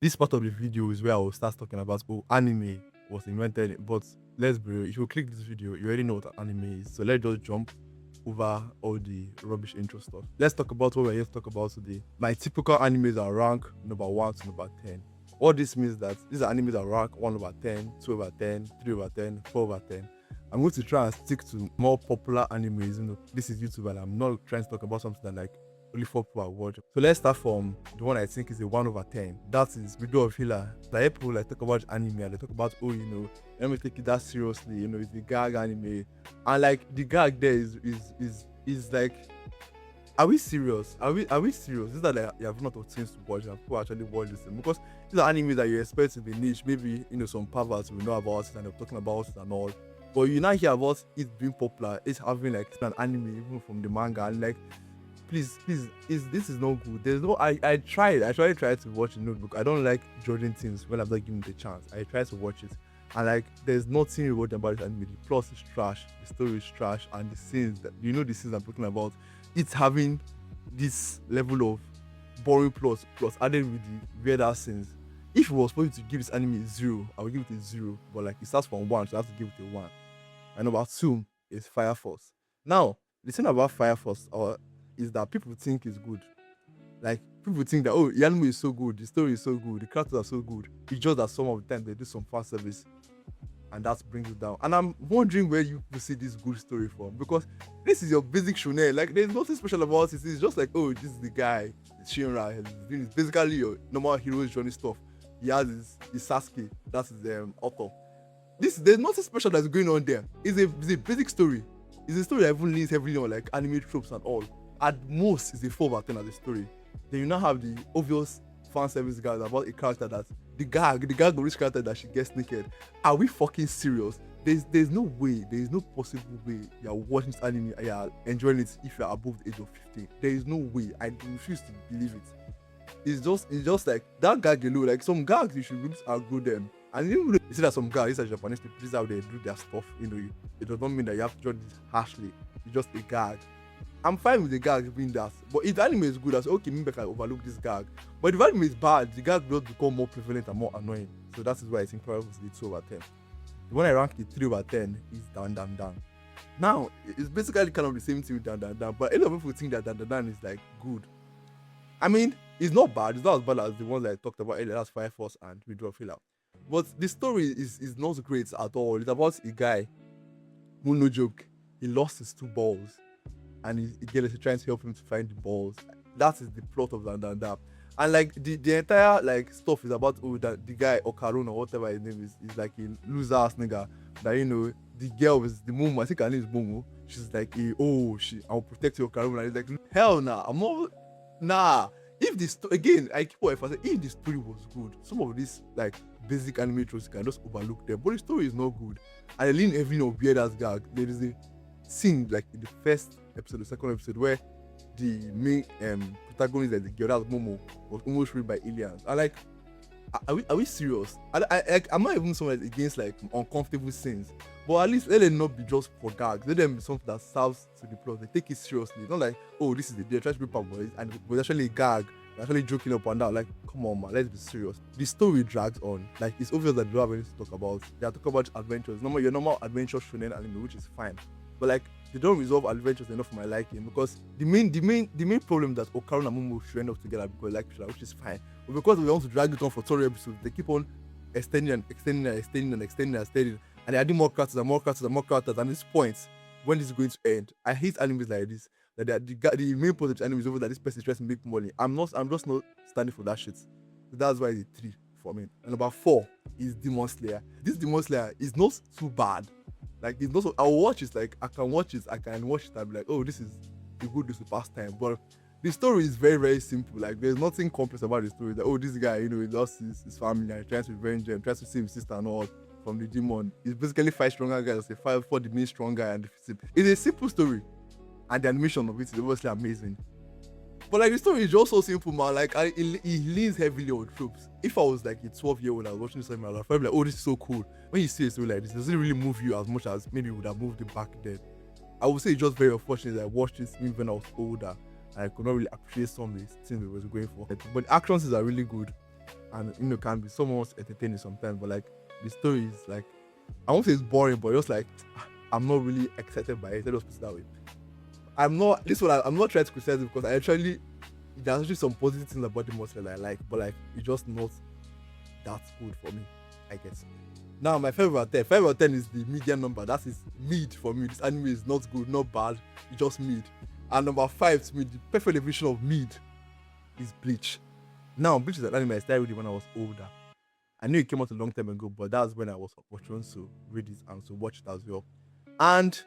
This part of the video is where I will start talking about anime was invented. But let's be real, if you click this video, you already know what anime is. So let's just jump over all the rubbish intro stuff. Let's talk about what we're here to talk about today. My typical animes are rank number 1 to number 10. What this means that these are animes that rank 1 over 10, 2 over 10, 3 over 10, 4 over 10. I'm going to try and stick to more popular animes. This is YouTube and I'm not trying to talk about something that like only 4 people are watching. So let's start from the one I think is a 1 over 10. That is Widow of Healer. Like people like talk about anime and they talk about, let me take it that seriously, it's the gag anime. And like the gag there is like, are we serious? Are we serious? These are like you have not of things to watch and people actually watch this thing because these are animes that you expect to be niche. Maybe some perverts will know about it and they're talking about it and all. But you now hear about it being popular, it's having like an anime even from the manga and like please, this is not good. There's no I tried. I tried to watch the Notebook. I don't like judging things when I'm not given the chance. I tried to watch it. And like there's nothing rewarding about it anime. The plot is trash, the story is trash, and the scenes that the scenes I'm talking about, it's having this level of boring plot plus added with the weird ass scenes. If it was supposed to give this anime a zero, I would give it a zero. But like it starts from one, so I have to give it a one. And number two is Fire Force. Now, the thing about Fire Force is that people think it's good. Like people think that the anime is so good, the story is so good, the characters are so good. It's just that some of the time they do some fan service and that brings it down. And I'm wondering where you see this good story from because this is your basic shonen. Like there's nothing special about it. It's just like this is the guy, it's Shinra. It's basically your normal hero's journey stuff. He has his Sasuke. That's his author. There's nothing special that's going on there. It's a basic story. It's a story that even leans heavily on like anime tropes and all. At most, it's a 4 over 10 as a story. Then you now have the obvious fan service guys about a character that the gag of this character that she gets naked. Are we fucking serious? There's no way, there is no possible way you're watching this anime and you're enjoying it if you're above the age of 15. There is no way. I refuse to believe it. It's just like that gag alone. Like some gags you should really outgrow them. And even though you see that some guys, these are Japanese people, this is how they do their stuff. It does not mean that you have to judge this harshly. It's just a gag. I'm fine with the gag being that. But if the anime is good, I say, okay, maybe I can overlook this gag. But if the anime is bad, the gag will become more prevalent and more annoying. So that is why I think probably it's 2 over 10. The one I rank it 3 over 10 is Dan Dan Dan. Now, it's basically kind of the same thing with Dan Dan Dan, but a lot of people think that Dan Dan Dan is like good. I mean, it's not bad. It's not as bad as the ones that I talked about earlier. That's Fire Force and Widow of Healer. But the story is not great at all. It's about a guy who, no joke, he lost his 2 balls and he girl is trying to help him to find the balls. That is the plot of that. And like the entire like stuff is about that the guy Okarun or whatever his name is like a loser ass nigga that the girl is the Momo, I think her name is Momo. She's like I'll protect your Okarun and he's like hell nah, I'm not nah. If this again, I keep what if I say if the story was good, some of these like basic anime tropes you can just overlook them. But the story is not good. And I lean heavily on weird ass gag. There is a scene like in the first episode, the second episode, where the main protagonist, like the girl that's Momo, was almost raped by aliens. And like, are we serious? I'm not even someone that's against like uncomfortable scenes, but at least let them not be just for gags. Let them be something that serves to the plot. They take it seriously. It's not like this is the they're trying to be boys and it was actually a gag. They're actually joking up and down. Like, come on, man, let's be serious. The story drags on. Like, it's obvious that they don't have anything to talk about. They are talking about adventures. Your normal adventure shonen anime, which is fine. But like they don't resolve adventures enough for my liking because the main problem that Okarun and Momo should end up together because like which is fine. But because we want to drag it on for 30 episodes, they keep on extending and they're adding more characters and at this point, when this is going to end, I hate animes like this. That the main point of the anime is over that this person is trying to make money. I'm just not standing for that shit. So that's why it's a 3 for me. And number 4 is Demon Slayer. This Demon Slayer is not too bad. Like it's not so I'll watch it, like I can watch it and be like, this is a good this pastime. But the story is very, very simple. Like there's nothing complex about the story. That this guy, he lost his family and tries to revenge him, tries to save his sister and all from the demon. It's basically 5 stronger guys, say 5 for the main strong guy and defeats him. It's a simple story. And the animation of it is obviously amazing. But like the story is just so simple, man. Like it leans heavily on tropes. If I was like a 12-year-old and I was watching this anime, I'd probably be like, this is so cool. When you see a story like this, it doesn't really move you as much as maybe it would have moved it back then. I would say it's just very unfortunate that I watched this maybe when I was older and I could not really appreciate some of the things it was going for. But the action scenes are really good. and can be somewhat entertaining sometimes. But like the story is like, I won't say it's boring, but just like I'm not really excited by it. Let us put it that way. I'm not this one. I'm not trying to criticize it because I actually there's actually some positive things about the monster that I like, but like it's just not that good for me, I guess. Now my 5/10. 5/10 is the median number. That is mid for me. This anime is not good, not bad. It's just mid. And number 5 to me, the perfect definition of mid is Bleach. Now Bleach is an anime I started reading when I was older. I knew it came out a long time ago, but that's when I was opportune to read it and to watch it as well. And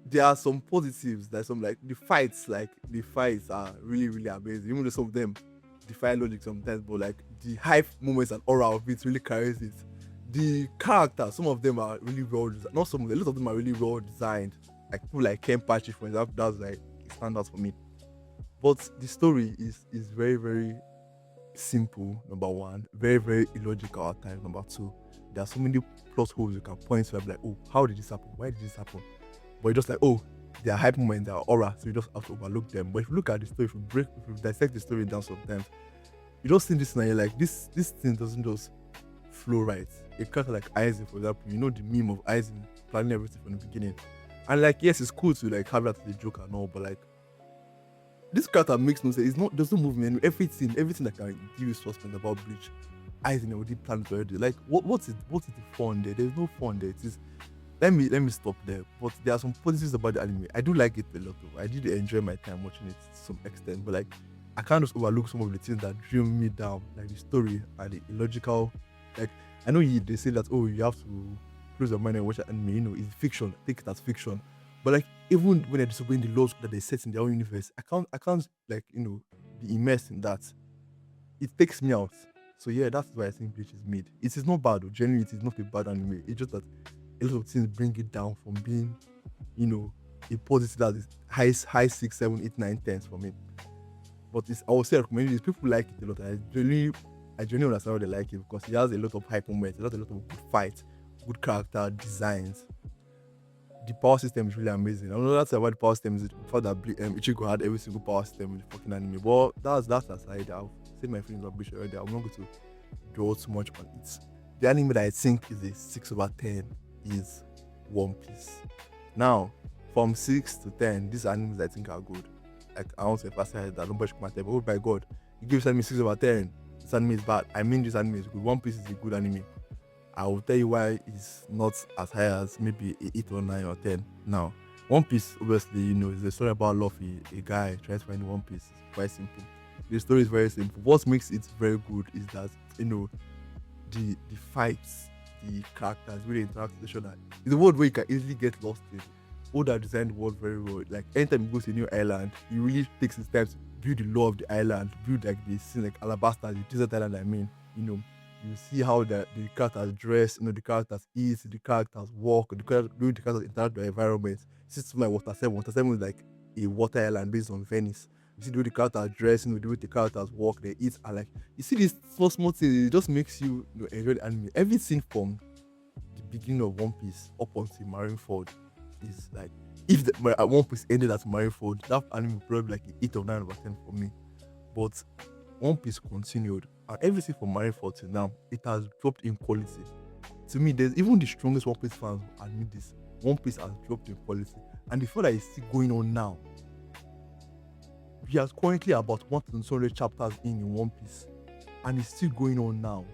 there are some positives. There's some like the fights are really, really amazing. Even though some of them defy logic sometimes, but like the hype moments and aura of it really carries it. The characters, some of them are really well designed. Not some of them, a lot of them are really well designed. Like people like Ken Pachi, for example, that's like a standout for me. But the story is very, very simple, number one, very, very illogical at times, number two. There are so many plot holes you can point to. I'm like, oh, how did this happen? Why did this happen? But it's just like, oh, there are hype moments, there are aura, so you just have to overlook them. But if you look at the story, if you dissect the story down sometimes, you just see this and you're like, this thing doesn't just flow right. A character like Aizen, for example, the meme of Aizen planning everything from the beginning. And like, yes, it's cool to like have that as a joke and all, but like this character makes no sense. It's not doesn't move me. Everything that can give you suspense about Bleach, Aizen already planned already. Like what's the fun there? There's no fun there. It is let me stop there. But there are some positives about the anime. I do like it a lot though. I did enjoy my time watching it to some extent, but like I can't just overlook some of the things that drew me down, like the story and the illogical. Like I know they say that you have to close your mind and watch an anime. It's fiction. Take it as fiction. But like even when they're disobeying the laws that they set in their own universe, I can't like be immersed in that. It takes me out. So yeah, that's why I think Bleach is mid. It is not bad though. Generally, it is not a bad anime. It's just that a lot of things bring it down from being, a positive that is high 6, 7, 8, 9, 10s for me. But I would say I recommend it. People like it a lot. I genuinely understand why they like it because it has a lot of hype moments, it has a lot of good fights, good character designs. The power system is really amazing. I don't know that's about the power system is the fact that Ichigo had every single power system in the fucking anime. But that's aside. I've said my feelings on Bleach already. I'm not going to draw too much on it. The anime that I think is a 6/10 is One Piece. Now, from 6 to 10, these animes I think are good. Like I don't say if I said that nobody should matter, but oh my god, you give this anime 6/10. This anime is bad. I mean this anime is good. One Piece is a good anime. I will tell you why it's not as high as maybe a 8 or 9 or 10. Now, One Piece, obviously, is a story about Luffy, a guy trying to find One Piece. It's quite simple. The story is very simple. What makes it very good is that, the fights, the characters, really interaction. It's a world where you can easily get lost in. Oda designed the world very well. Like, anytime you go to a new island, he really takes his time to build the lore of the island, build like the scene, like Alabasta, the desert island, you see how the characters dress, the characters eat, the characters walk, the characters interact with the environment. System like Water 7. Water 7 is like a water island based on Venice. You see the way the characters dress, the way the characters walk, they eat, and like you see these small things, it just makes you, enjoy the anime. Everything from the beginning of One Piece up until Marineford is like if One Piece ended at Marineford, that anime would probably be like an 8 or 9/10 for me. But One Piece continued, and everything from Marineford till now, it has dropped in quality. To me, there's even the strongest One Piece fans will admit this. One Piece has dropped in quality, and the fact that it's still going on now. We are currently about 1,200 chapters in One Piece, and it's still going on now.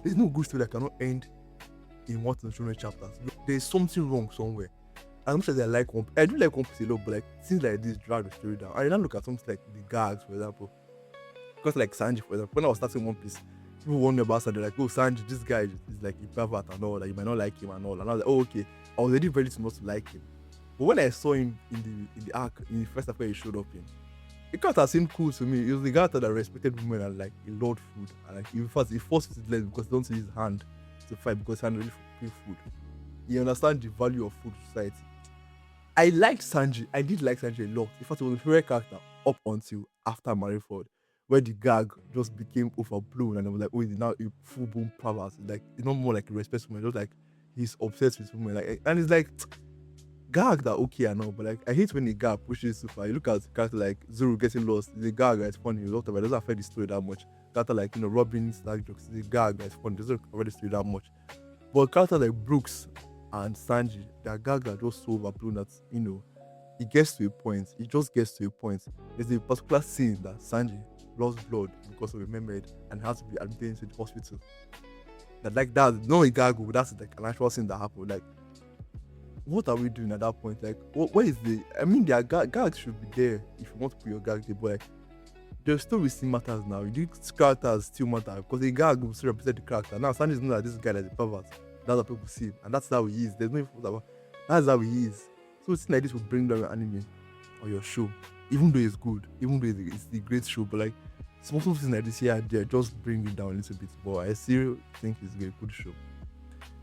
There's no good story that cannot end in 1,200 chapters. There's something wrong somewhere. As much as I like One Piece, I do like One Piece a lot, but like things like this drag the story down. I did not look at something like the gags, for example. Because like Sanji, for example, when I was starting One Piece, people warned me about Sanji, like, oh Sanji, this guy is like a pervert and all, that you might not like him and all. And I was like, oh okay. I was already ready to not to like him. But when I saw him in the arc, in the first after he showed up in, the character seemed cool to me. He was the character that respected women and like he loved food. And like he forced his legs because he don't see his hand to fight because his hand really for food. He understands the value of food to society. I liked Sanji. I did like Sanji a lot. In fact, he was my favorite character up until after Marineford, where the gag just became overblown and I was like, oh, he's now a full blown pervert. Like it's not more like he respects women, just like he's obsessed with women. Like, and it's like gag that okay and all, but like I hate when the gag pushes too far. You look at the character like Zoro getting lost, the gag is funny, whatever, it doesn't affect the story that much. character like Robin, Stark, the gag that's fun. Doesn't already story that much. But characters like Brooks and Sanji, their gags are just so overblown that it gets to a point. It just gets to a point. There's a particular scene that Sanji lost blood because of a mermaid and has to be admitted into the hospital. That, no a gag, but that's like an actual scene that happened. Like, what are we doing at that point? Like, where is the? I mean, their gags should be there if you want to put your gag there, but like, the story still matters now. These characters still matter because the gag will still represent the character. Now, Sanji is not that this guy is a pervert. That's what people see, and that's how he is. There's no info about. That's how he is. So it's like this will bring down your anime or your show, even though it's good, even though it's the great show, but like small things like this here and there just bring it down a little bit. But I still think it's a good show.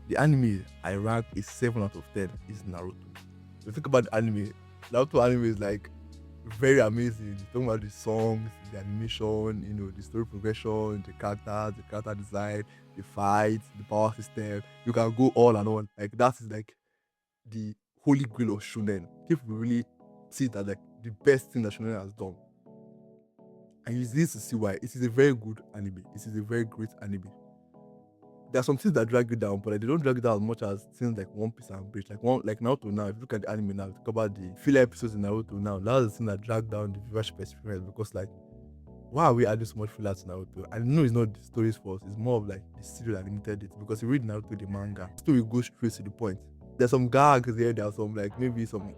The anime I rank is 7 out of 10 is Naruto. If you think about the anime, Naruto anime is like very amazing. You're talking about the songs, the animation, the story progression, the characters, the character design, the fights, the power system. You can go all and on. Like that is like the holy grail of shonen. People really see it as like the best thing that shonen has done. And you need to see why. It is a very good anime. It is a very great anime. There are some things that drag you down, but like, they don't drag you down as much as things like One Piece and Bleach. Like Naruto now, if you look at the anime now, talk about the filler episodes in Naruto now, that's the thing that drag down the viewership experience because like, why are we adding so much filler to Naruto? I know it's not the story's fault, it's more of like the studio that limited it because you read Naruto the manga, the story goes straight to the point. There's some gags there are some like maybe some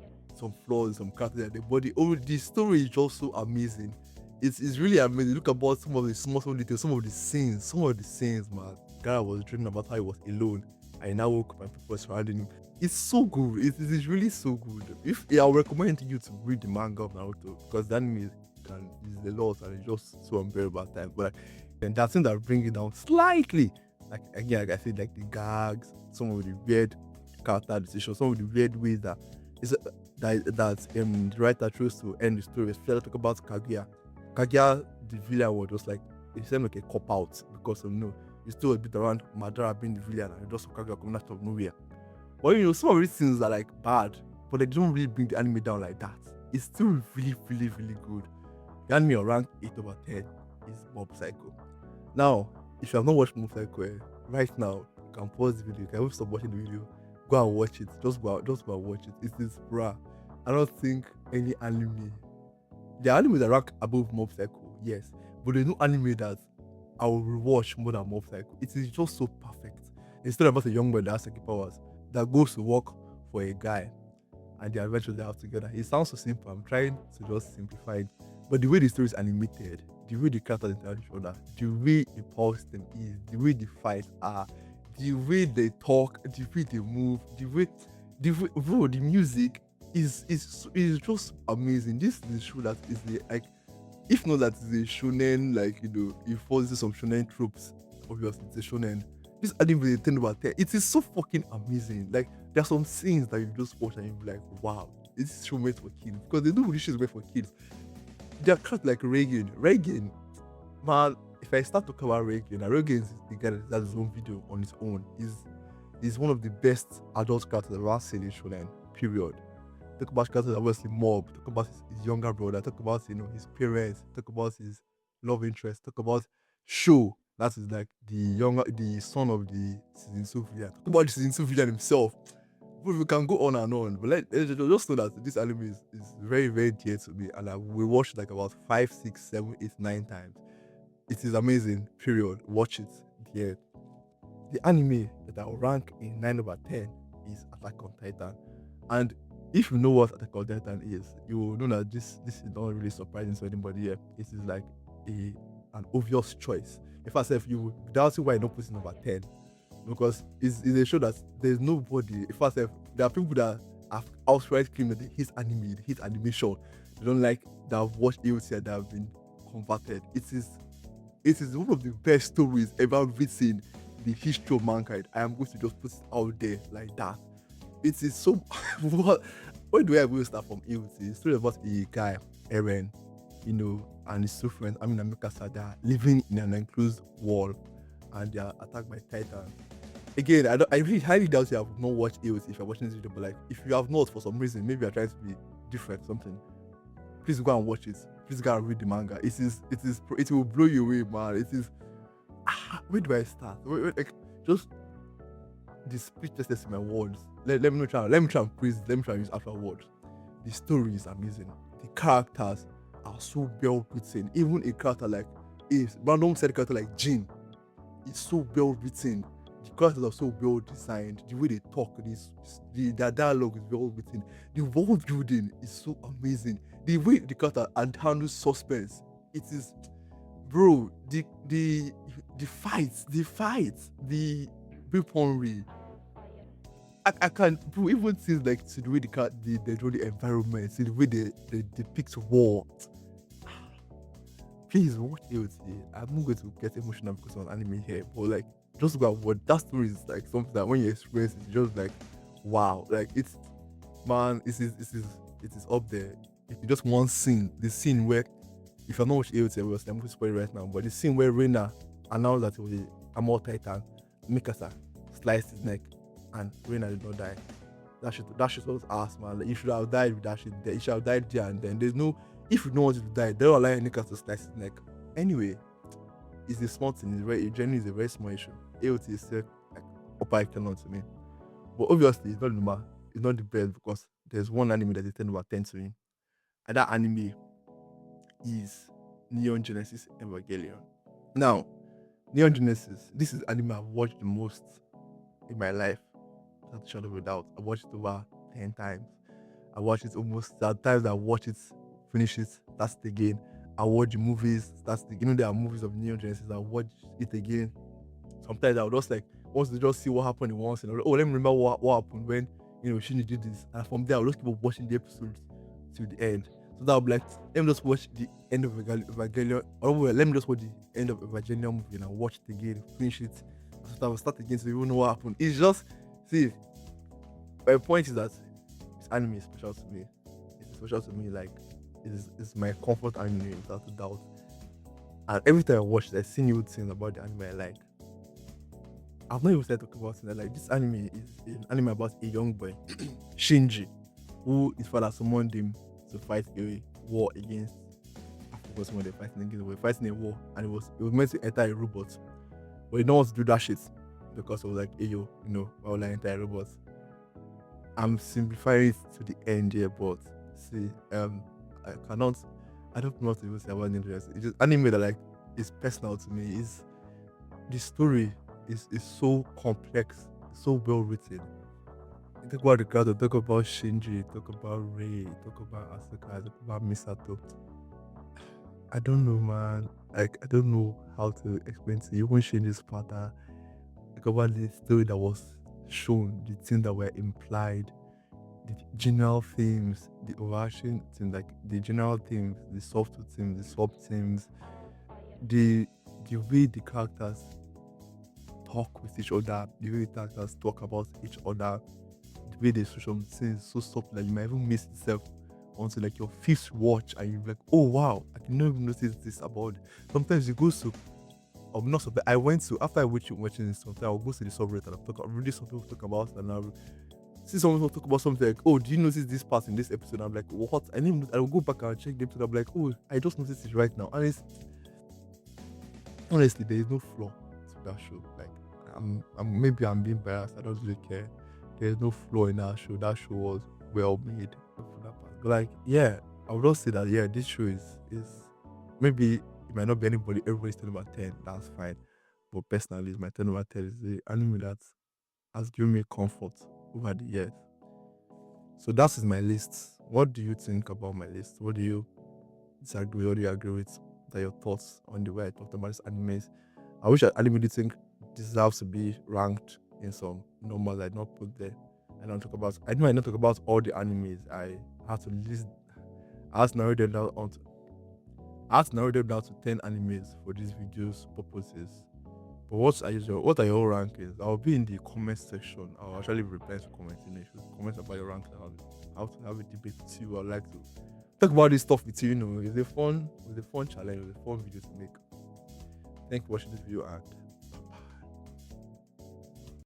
flaws, some characters there, but the story is just so amazing. It's really amazing. Look about some of the small details, some of the scenes, man. Guy was dreaming about how he was alone and he now woke up and people were surrounding him. It's so good. It is really so good. I would recommend you to read the manga of Naruto because that anime is a lot and it's just so unbearable at times. But then that thing that bring it down slightly. Like again, like I said, like the gags, some of the weird character decisions, some of the weird ways that the writer chose to end the story. Especially talk about Kaguya. Kaguya, the villain, was just like it seemed like a cop out because of it's still a bit around Madara being the villain and just Kaguya coming out of nowhere. But some of these things are like bad, but they don't really bring the anime down like that. It's still really, really, really good. The anime on rank 8 over 10 is Mob Psycho. Now, if you have not watched Mob Psycho, right now, you can pause the video, you can even stop watching the video, go and watch it. Just go and watch it. It is bruh. I don't think any anime. The anime that rank above Mob Psycho, yes. But there's no anime that I will rewatch more than Mob Psycho. It is just so perfect. It's not about a young boy that has psychic powers that goes to work for a guy and the adventures they have together. It sounds so simple. I'm trying to just simplify it. But the way the story is animated, the way the characters interact with each other, the way the power system is, the way the fights are, the way they talk, the way they move, the music is just amazing. This is a show that is if not that it's a shonen, it falls into some shonen tropes. Obviously, it's a shonen. This anime is 10 over 10. It is so fucking amazing. Like, there are some scenes that you just watch and you're like, wow, this show made for kids. Because they do really shows made for kids. They are cut like Reagan. Reagan, man, if I start to cover Reagan is the guy that has his own video on his own. He's one of the best adult characters I've ever seen in shonen, period. Talk about characters obviously Mob, talk about his younger brother, talk about his parents, talk about his love interest, talk about Sho, that is like the son of the season 2 villain. Talk about the season 2 villain himself. But we can go on and on. But let's just know that this anime is very, very dear to me, and I will watch like about 5, 6, 7, 8, 9 times. It is amazing, period. Watch it. Yeah. The anime that I will rank in 9 over 10 is Attack on Titan. And if you know what Attack on Titan is, you will know that this is not really surprising to anybody here. It is like an obvious choice. In fact, if you doubt why I don't put it number 10, because it's a show that there's nobody. In fact, there are people that have outright claimed that they hate anime, they hate animation. They don't like that have watched AOT that have been converted. It is one of the best stories ever written in the history of mankind. I am going to just put it out there like that. It is so. Where do I even start from AOT? It's story about a guy, Eren, and his two friends, Ami and Mikasa, they are living in an enclosed wall and they are attacked by Titans. Again, I really highly doubt you have not watched AOT if you're watching this video, but like, if you have not for some reason, maybe you're trying to be different or something, please go and watch it. please go and read the manga. It will blow you away, man. It is. Where do I start? Like, just the speechlessness in my words. Let me try and praise it. Let me try and use actual words. The story is amazing. The characters are so well written. Even a character like a random side character like Jin is so well written. The characters are so well designed. The way they talk, their dialogue is well written. The world building is so amazing. The way the character handles suspense, it is, bro. The fights, the weaponry. I can't, bro. Even things like to the way they draw the environment, to the way they depict war. Please watch AOT. I'm not going to get emotional because of anime here, but like, just look at what that story is like. Something that when you experience, it's just like, wow. Like, it's, man, it is up there. If you just one scene, the scene where, if you're not watching AOT, I'm going to spoil it right now, but the scene where Reina announced that it was a more titan, Mikasa sliced his neck, and Reina did not die. That shit was ass, man. Like, you should have died with that shit there. You should have died there and then. There's no, if you don't want to die, they don't allow Mikasa to slice his neck. Anyway, it's a small thing. It generally is a very small issue. AOT is still like upper echelon to me. But obviously, it's not the best, because there's one anime that is 10/10 to me. And that anime is Neon Genesis Evangelion. Now, Neon Genesis, this is anime I've watched the most in my life. Without a shadow of a doubt. I watched it over 10 times. I watched it almost, there are times I watch it, finish it, that's it again. I watch the movies, there are movies of Neon Genesis, I watch it again. Sometimes I would just like, once to just see what happened in one scene. Oh, let me remember what happened when, Shinji did this. And from there, I'll just keep on watching the episodes till the end. So that I'll be like, let me just watch the end of Evangelion. Or let me just watch the end of Evangelion movie and I'll watch it again, finish it. So I'll start again so you won't know what happened. It's just, see, my point is that this anime is special to me. It's special to me, like, it's my comfort anime without a doubt. And every time I watch it, I see new things about the anime I like. I've not even started talking about it. Like, this anime is an anime about a young boy, Shinji, who his father summoned him to fight a war against. I forgot someone they're fighting against. They were fighting a war, and it was meant to enter a robot, but he don't want to do that shit because it was like, hey yo, why would I enter a robot? I'm simplifying it to the end here, but see, I don't know what to even say about Ninja. It's just anime that, like, is personal to me. Is the story is so complex, so well written. You talk about the character, talk about Shinji, talk about Rei, talk about Asuka, talk about Misato. I don't know, man. Like, I don't know how to explain to you. Even Shinji's father, talk about the story that was shown, the things that were implied, the general themes, the overarching things, like the general themes, the software themes, the sub themes, the way the characters talk with each other, the way the characters talk about each other, the way they show some things so soft that you might even miss yourself onto like your fifth watch and you're like, oh wow, I can never even notice this about it. Sometimes you go to, or not something, I went to, after I watching this, sometimes I'll go to the subreddit and I'll read something people talk about, and I'll see someone talk about something like, oh, do you notice this part in this episode? I'm like, what? I will go back and check the episode. I'm like, oh, I just noticed it right now. And it's, honestly, there is no flaw to that show. Like, maybe I'm being biased. I don't really care. There's no flaw in that show. That show was well made for that part. But like, yeah, I would also say that, yeah, this show is maybe it might not be everybody's 10/10. That's fine. But personally, my 10/10 is the anime that has given me comfort over the years. So that is my list. What do you think about my list? What do you disagree? What do you agree with? That your thoughts on the way I talked about these animes? I wish anime do think deserves to be ranked in some normal, like not put there. I might not talk about all the animes. I have to list. I have to narrow them down to 10 animes for these videos purposes. But what are your rankings? I'll be in the comment section. I'll actually reply to comments. You should comment about your rankings. I'll have a debate with you. I'd like to talk about this stuff with you. It's a fun challenge. It's a fun video to make. Thank you for watching this video, and